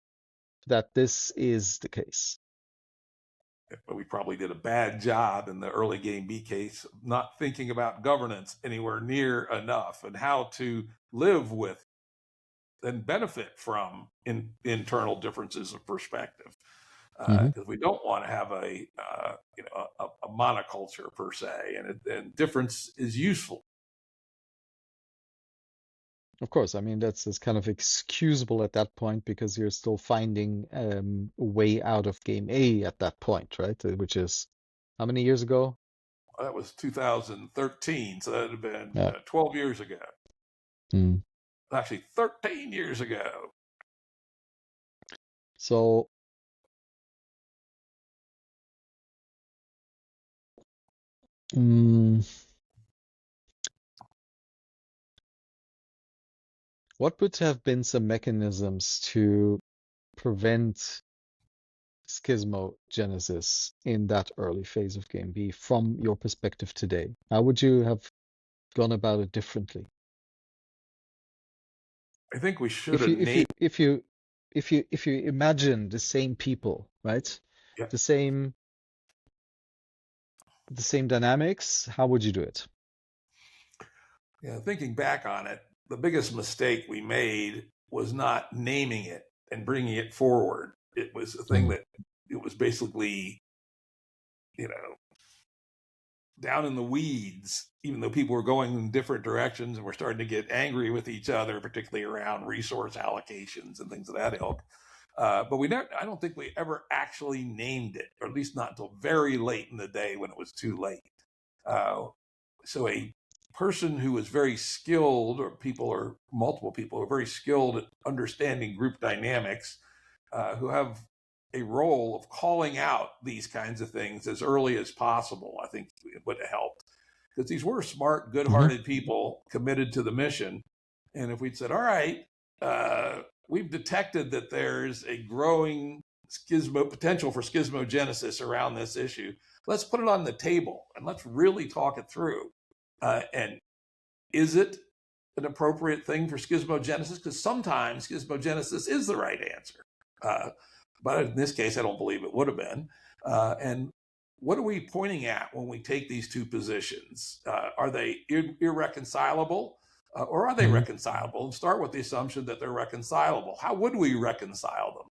That this is the case. But we probably did a bad job in the early Game B case, not thinking about governance anywhere near enough and how to live with and benefit from internal differences of perspective. Hmm. Because we don't want to have a monoculture per se, and difference is useful. Of course, I mean that's kind of excusable at that point because you're still finding a way out of game A at that point, right? Which is how many years ago? That was 2013, so that would have been Yeah. 12 years ago. Mm. Actually, 13 years ago. So, mm, what would have been some mechanisms to prevent schismogenesis in that early phase of game B from your perspective today? How would you have gone about it differently? I think we should If have you if you named. if you if you imagine the same people, right? Yeah, The same dynamics, how would you do it? yeah. Thinking back on it, the biggest mistake we made was not naming it and bringing it forward. It was a thing Mm. that it was basically, you know, down in the weeds, even though people were going in different directions and were starting to get angry with each other, particularly around resource allocations and things of that ilk. But I don't think we ever actually named it, or at least not until very late in the day when it was too late. Uh, so a person who is very skilled, or multiple people who are very skilled at understanding group dynamics, who have a role of calling out these kinds of things as early as possible, I think it would have helped. Because these were smart, good Hmm. hearted people committed to the mission. And if we'd said, all right, we've detected that there's a growing potential for schismogenesis around this issue. Let's put it on the table and let's really talk it through. And is it an appropriate thing for schismogenesis? Because sometimes schismogenesis is the right answer. But in this case, I don't believe it would have been. And what are we pointing at when we take these two positions? Are they irreconcilable or are they reconcilable? And start with the assumption that they're reconcilable. How would we reconcile them?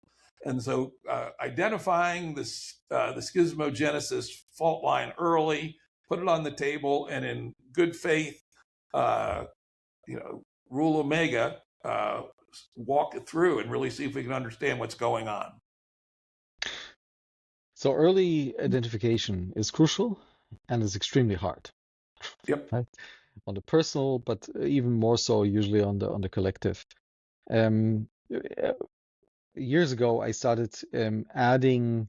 And so identifying this, the schismogenesis fault line early, put it on the table, and in good faith, rule omega, walk it through and really see if we can understand what's going on. So early identification is crucial and is extremely hard. Yep. Right? On the personal, but even more so usually on the collective. Years ago, I started adding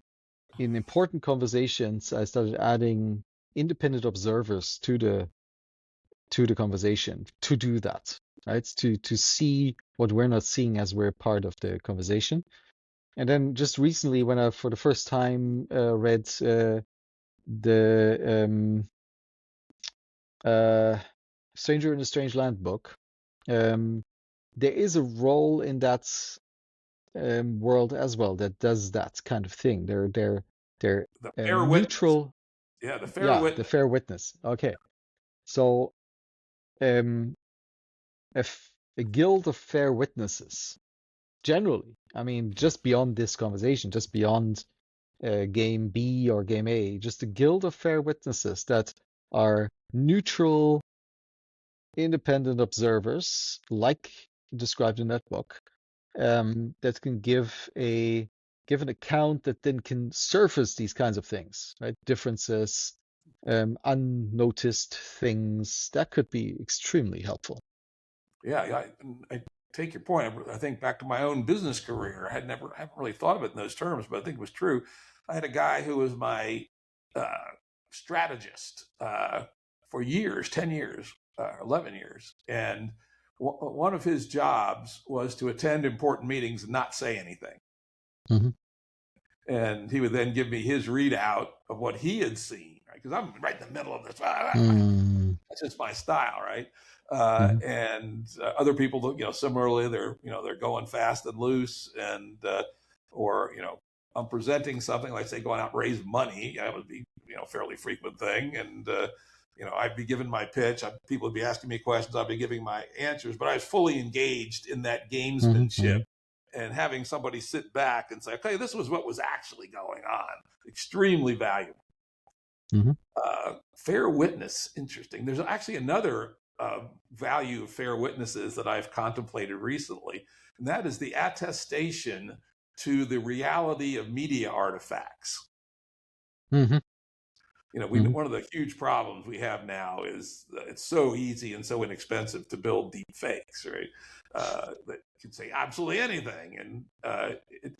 in important conversations. I started adding independent observers to the conversation to do that, right? To see what we're not seeing as we're part of the conversation. And then just recently, when I for the first time read the Stranger in a Strange Land book, there is a role in that world as well that does that kind of thing. They're The fair neutral. witness. Yeah, the fair witness. The fair witness. Okay, so a guild of fair witnesses. Generally, I mean, just beyond this conversation, just beyond game B or game A, just a guild of fair witnesses that are neutral, independent observers, like described in that book, that can give an account that then can surface these kinds of things, right? Differences, unnoticed things that could be extremely helpful. Yeah, I take your point. I think back to my own business career. I haven't really thought of it in those terms, but I think it was true. I had a guy who was my strategist for years, 10 years, 11 years. And one of his jobs was to attend important meetings and not say anything. Mm-hmm. And he would then give me his readout of what he had seen, right? Because I'm right in the middle of this. That's just my style, right? And other people, similarly, they're going fast and loose, and or I'm presenting something like, say, going out and raise money. That would be a fairly frequent thing, and I'd be giving my pitch. People would be asking me questions. I'd be giving my answers, but I was fully engaged in that gamesmanship. And having somebody sit back and say, okay, this was what was actually going on, extremely valuable. Fair witness, interesting. There's actually another value of fair witnesses that I've contemplated recently, and that is the attestation to the reality of media artifacts. One of the huge problems we have now is that it's so easy and so inexpensive to build deep fakes, right? That can say absolutely anything, and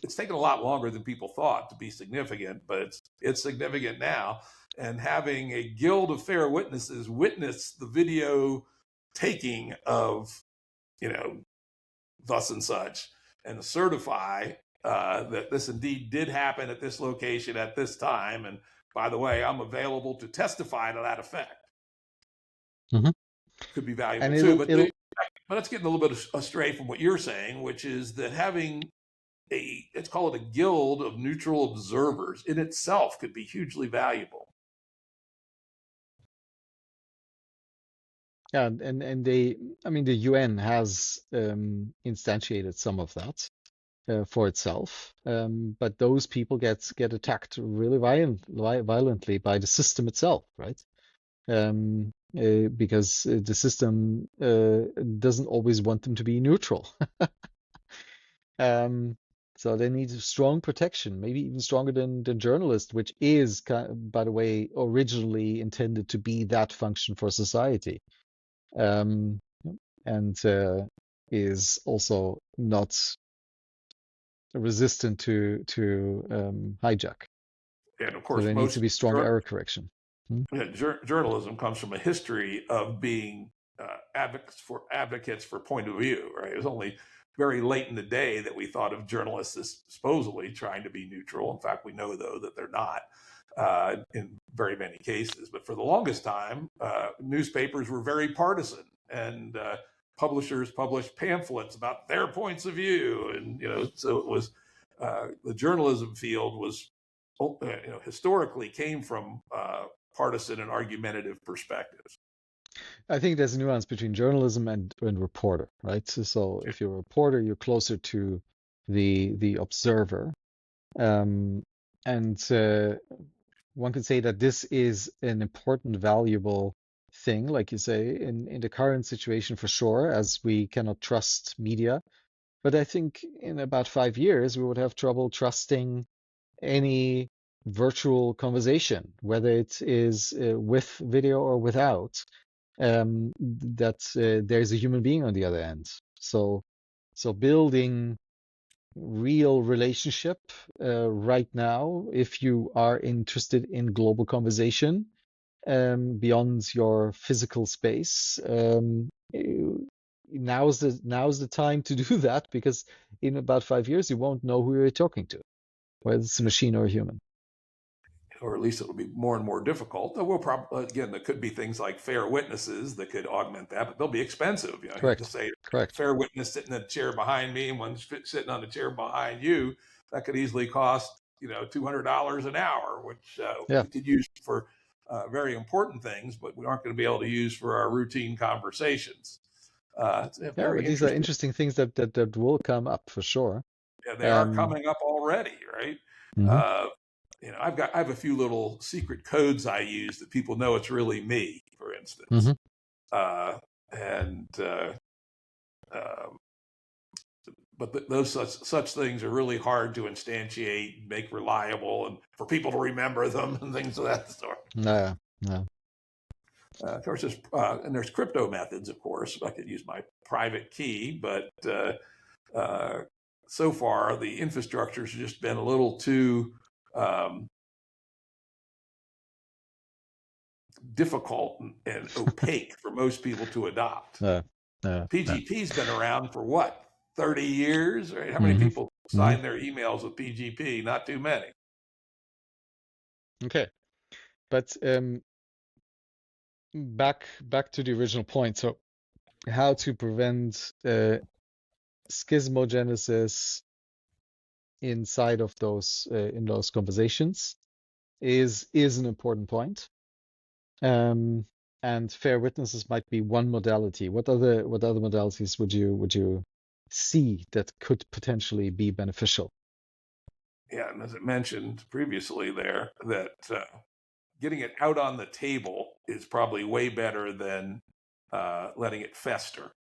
it's taken a lot longer than people thought to be significant, but it's significant now. And having a guild of fair witnesses witness the video taking of, thus and such, and certify that this indeed did happen at this location at this time, and by the way, I'm available to testify to that effect. Could be valuable too. But let's get a little bit astray from what you're saying, which is that having let's call it a guild of neutral observers in itself could be hugely valuable. Yeah, and the UN has instantiated some of that for itself, but those people get attacked really violently by the system itself, right? Because the system doesn't always want them to be neutral. So they need strong protection, maybe even stronger than journalists, which is, by the way, originally intended to be that function for society. And is also not resistant to hijack. And of course, so there needs to be strong error correction. Journalism comes from a history of being advocates for point of view, right? It was only very late in the day that we thought of journalists as supposedly trying to be neutral. In fact, we know, though, that they're not in very many cases. But for the longest time, newspapers were very partisan, and publishers published pamphlets about their points of view. And, so it was the journalism field was, historically came from partisan and argumentative perspectives. I think there's a nuance between journalism and reporter, right? So if you're a reporter, you're closer to the observer. And one could say that this is an important, valuable thing, like you say, in the current situation for sure, as we cannot trust media. But I think in about 5 years, we would have trouble trusting any virtual conversation, whether it is with video or without, that there's a human being on the other end. So building real relationship right now, if you are interested in global conversation beyond your physical space, now's the time to do that, because in about 5 years you won't know who you're talking to, whether it's a machine or a human. Or at least it'll be more and more difficult. We'll probably, again, there could be things like fair witnesses that could augment that, but they'll be expensive. Correct. To say Correct. fair witness sitting in the chair behind me and one sitting on the chair behind you, that could easily cost $200 an hour, which we could use for very important things, but we aren't going to be able to use for our routine conversations. But these are interesting things that will come up for sure. Yeah, they are coming up already, right? Mm-hmm. I have a few little secret codes I use that people know it's really me, for instance. Mm-hmm. But those such things are really hard to instantiate, make reliable, and for people to remember them and things of that sort. No. Of course, there's crypto methods. Of course, I could use my private key, but so far the infrastructure's just been a little too difficult and opaque for most people to adopt. PGP's been around for what, 30 years? Right? How many people sign their emails with PGP? Not too many. Okay, but back to the original point. So, how to prevent schismogenesis inside of those in those conversations is an important point. And fair witnesses might be one modality. What other modalities would you see that could potentially be beneficial? Yeah, and as I mentioned previously there, that getting it out on the table is probably way better than letting it fester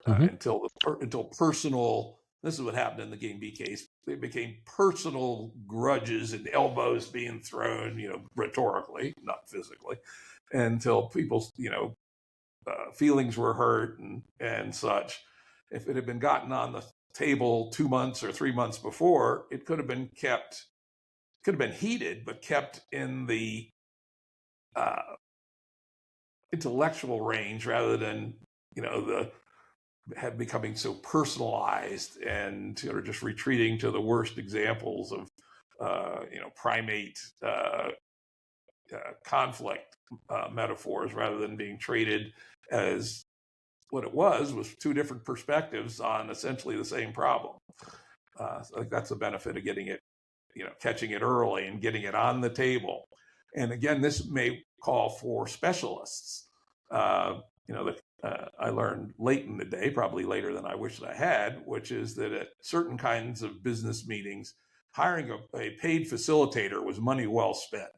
until personal. This is what happened in the Game B case. They became personal grudges and elbows being thrown, rhetorically, not physically, until people's, feelings were hurt and such. If it had been gotten on the table 2 months or 3 months before, it could have been heated, but kept in the intellectual range rather than, becoming so personalized and just retreating to the worst examples of, primate conflict metaphors, rather than being treated as what it was two different perspectives on essentially the same problem. So I think that's the benefit of getting it, catching it early and getting it on the table. And again, this may call for specialists. I learned late in the day, probably later than I wished I had, which is that at certain kinds of business meetings, hiring a paid facilitator was money well spent.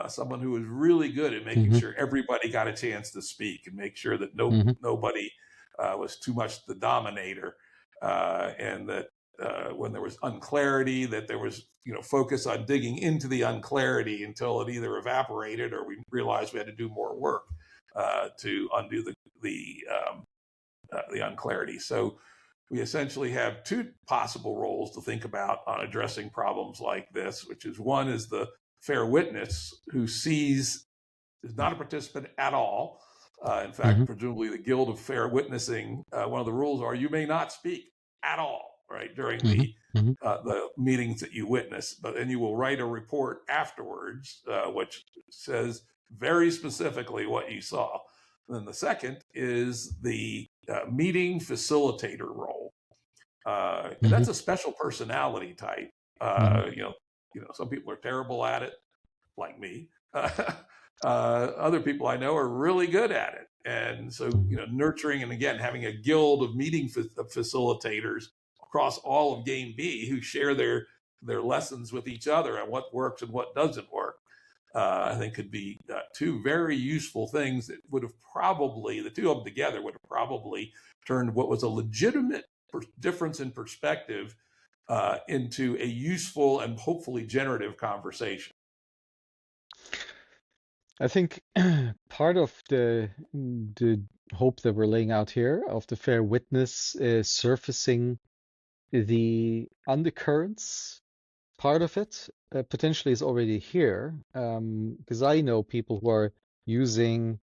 Someone who was really good at making sure everybody got a chance to speak and make sure that nobody was too much the dominator, and that when there was unclarity, that there was focus on digging into the unclarity until it either evaporated or we realized we had to do more work to undo the unclarity. So we essentially have two possible roles to think about on addressing problems like this, which is one is the fair witness who is not a participant at all, In fact, presumably the Guild of Fair Witnessing, one of the rules are you may not speak at all, right, during the meetings that you witness, but then you will write a report afterwards, which says very specifically what you saw. And then the second is the meeting facilitator role. And that's a special personality type. Some people are terrible at it, like me. Other people I know are really good at it. And so, nurturing and again, having a guild of meeting facilitators across all of Game B who share their lessons with each other and what works and what doesn't work, I think could be two very useful things that would have probably, the two of them together would have probably turned what was a legitimate difference in perspective into a useful and hopefully generative conversation. I think part of the hope that we're laying out here of the fair witness is surfacing the undercurrents. Part of it potentially is already here, because I know people who are using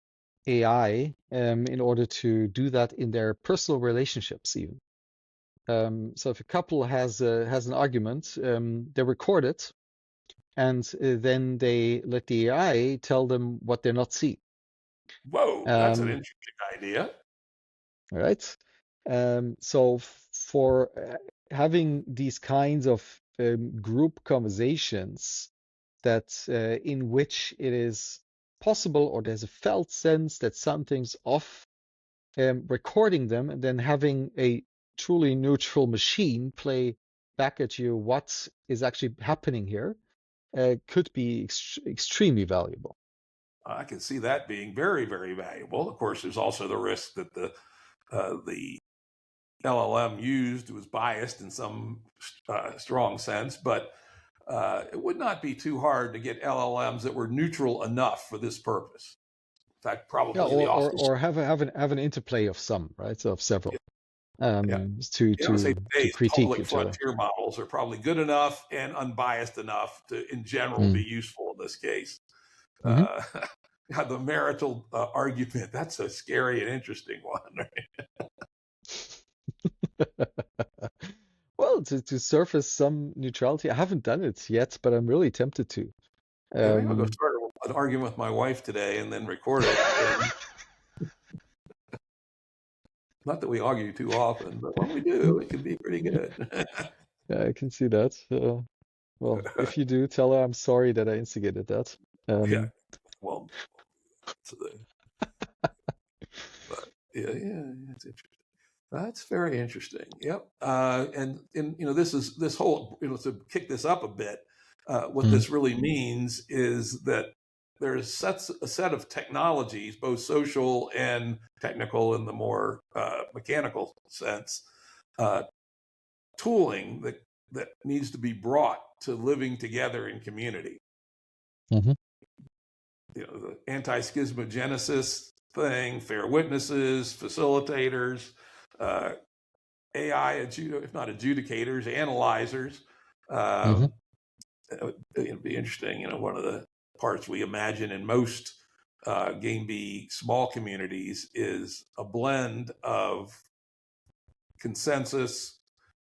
AI in order to do that in their personal relationships even. So if a couple has an argument, they record it, and then they let the AI tell them what they're not seeing. Whoa, that's an interesting idea. All right. So for having these kinds of group conversations that in which it is possible or there's a felt sense that something's off, recording them and then having a truly neutral machine play back at you what is actually happening here could be extremely valuable. I can see that being very, very valuable. Of course, there's also the risk that the LLM used was biased in some strong sense, but it would not be too hard to get LLMs that were neutral enough for this purpose. In fact, probably or have an interplay of some, right? So of several. To critique public each other. Frontier models are probably good enough and unbiased enough to, in general, be useful in this case. The marital argument, that's a scary and interesting one, right? Well, to surface some neutrality, I haven't done it yet, but I'm really tempted to. Maybe I'll go start an argument with my wife today and then record it. Not that we argue too often, but when we do, it can be pretty good. Yeah, I can see that. Well, if you do, tell her I'm sorry that I instigated that. Yeah, well, but yeah, it's interesting. That's very interesting. Yep. And this whole, to kick this up a bit, what this really means is that there's a set of technologies, both social and technical in the more mechanical sense, tooling that needs to be brought to living together in community. The anti-schismogenesis thing, fair witnesses, facilitators, AI, if not adjudicators, analyzers. It'd be interesting. One of the parts we imagine in most Game B small communities is a blend of consensus,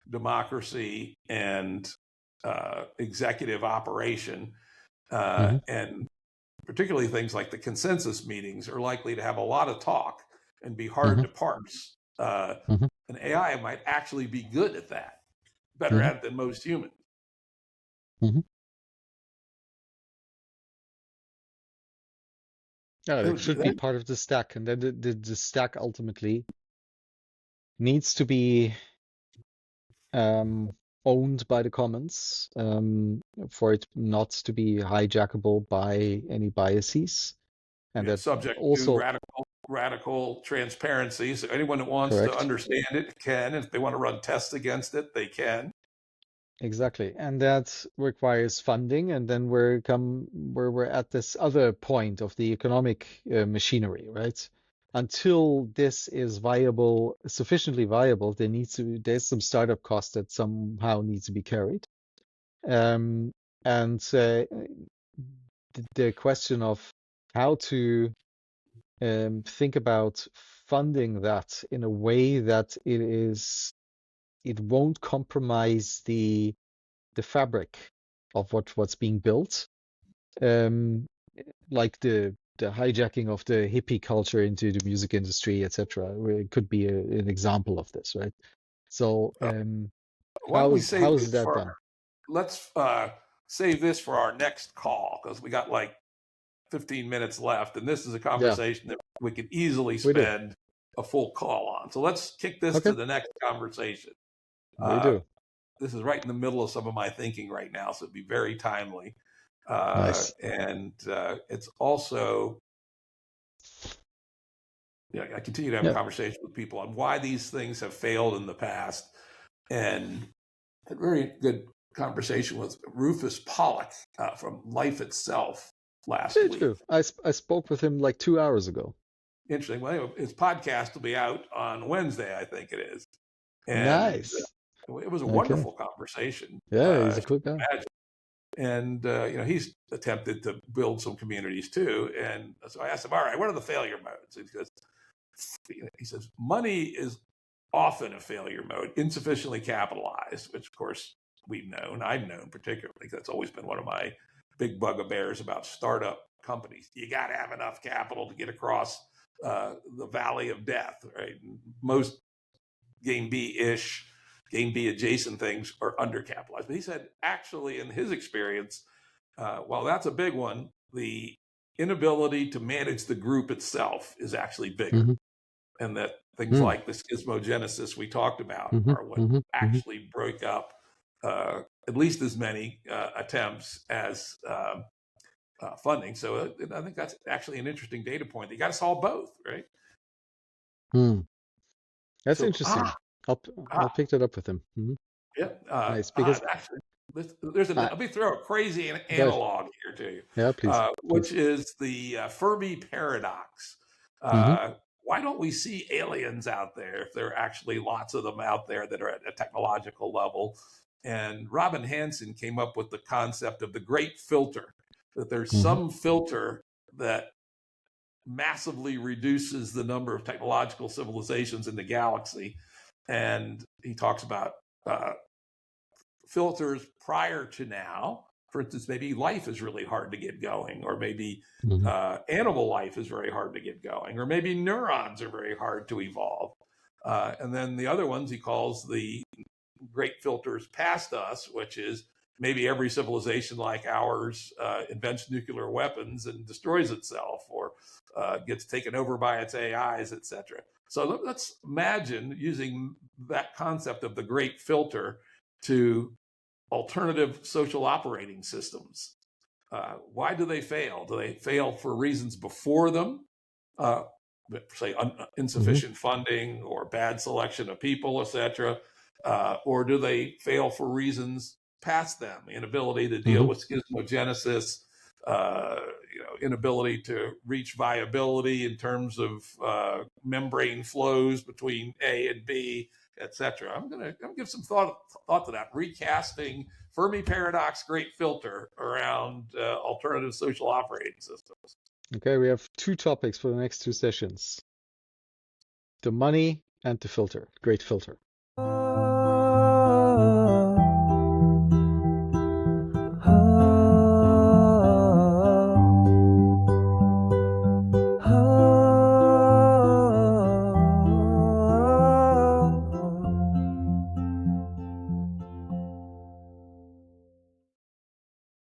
democracy, and executive operation. And particularly things like the consensus meetings are likely to have a lot of talk and be hard to parse. An AI might actually be good at that, better at it than most humans. Yeah, it should be part of the stack, and then the stack ultimately needs to be owned by the commons for it not to be hijackable by any biases, and that subject also to radical transparency. So anyone that wants to understand it can. If they want to run tests against it, they can. Exactly, and that requires funding, and then we're at this other point of the economic machinery, right? Until this is viable, sufficiently viable, there's some startup cost that somehow needs to be carried, and the question of how to think about funding that in a way that it won't compromise the fabric of what's being built. Like the hijacking of the hippie culture into the music industry, etc. It could be an example of this, right? So, Why don't we save how's this that for done? let's save this for our next call because we got like 15 minutes left, and this is a Yeah, conversation that we could easily we do. spend a full call on. So let's kick this Okay, to the next conversation. we do. This is right in the middle of some of my thinking right now, so it'd be very timely. Nice. And it's also, I continue to have Yeah. conversations with people on why these things have failed in the past. And a very good conversation with Rufus Pollock from Life Itself last Did week. you? I spoke with him like 2 hours ago. Interesting. Well, anyway, his podcast will be out on Wednesday, I think it is. And Nice. it was a Okay. wonderful conversation. Yeah, he's a cool guy. And he's attempted to build some communities too. And so I asked him, all right, what are the failure modes? He says, money is often a failure mode, insufficiently capitalized, which of course I've known particularly. That's always been one of my big bugbears about startup companies. You got to have enough capital to get across the valley of death, right? Most Game B adjacent things are undercapitalized. But he said, actually, in his experience, while that's a big one, the inability to manage the group itself is actually bigger. Mm-hmm. And that things like the schismogenesis we talked about are what actually broke up at least as many attempts as funding. So I think that's actually an interesting data point. You got to solve both, right? That's interesting. I'll pick that up with him. Yeah. Nice, because actually, let me throw a crazy analog here to you. Yeah, please. Which is the Fermi paradox. Why don't we see aliens out there if there are actually lots of them out there that are at a technological level? And Robin Hanson came up with the concept of the great filter, that there's some filter that massively reduces the number of technological civilizations in the galaxy. And he talks about filters prior to now. For instance, maybe life is really hard to get going, or maybe animal life is very hard to get going, or maybe neurons are very hard to evolve. And then the other ones he calls the great filters past us, which is maybe every civilization like ours invents nuclear weapons and destroys itself, or gets taken over by its AIs, etc. So let's imagine using that concept of the great filter to alternative social operating systems. Why do they fail? Do they fail for reasons before them, say insufficient funding or bad selection of people, etc., or do they fail for reasons past them, inability to deal with schismogenesis, inability to reach viability in terms of membrane flows between A and B, etc. I'm gonna give some thought to that. Recasting Fermi paradox, great filter around alternative social operating systems. Okay, we have 2 topics for the next 2 sessions: the money and the filter. Great filter.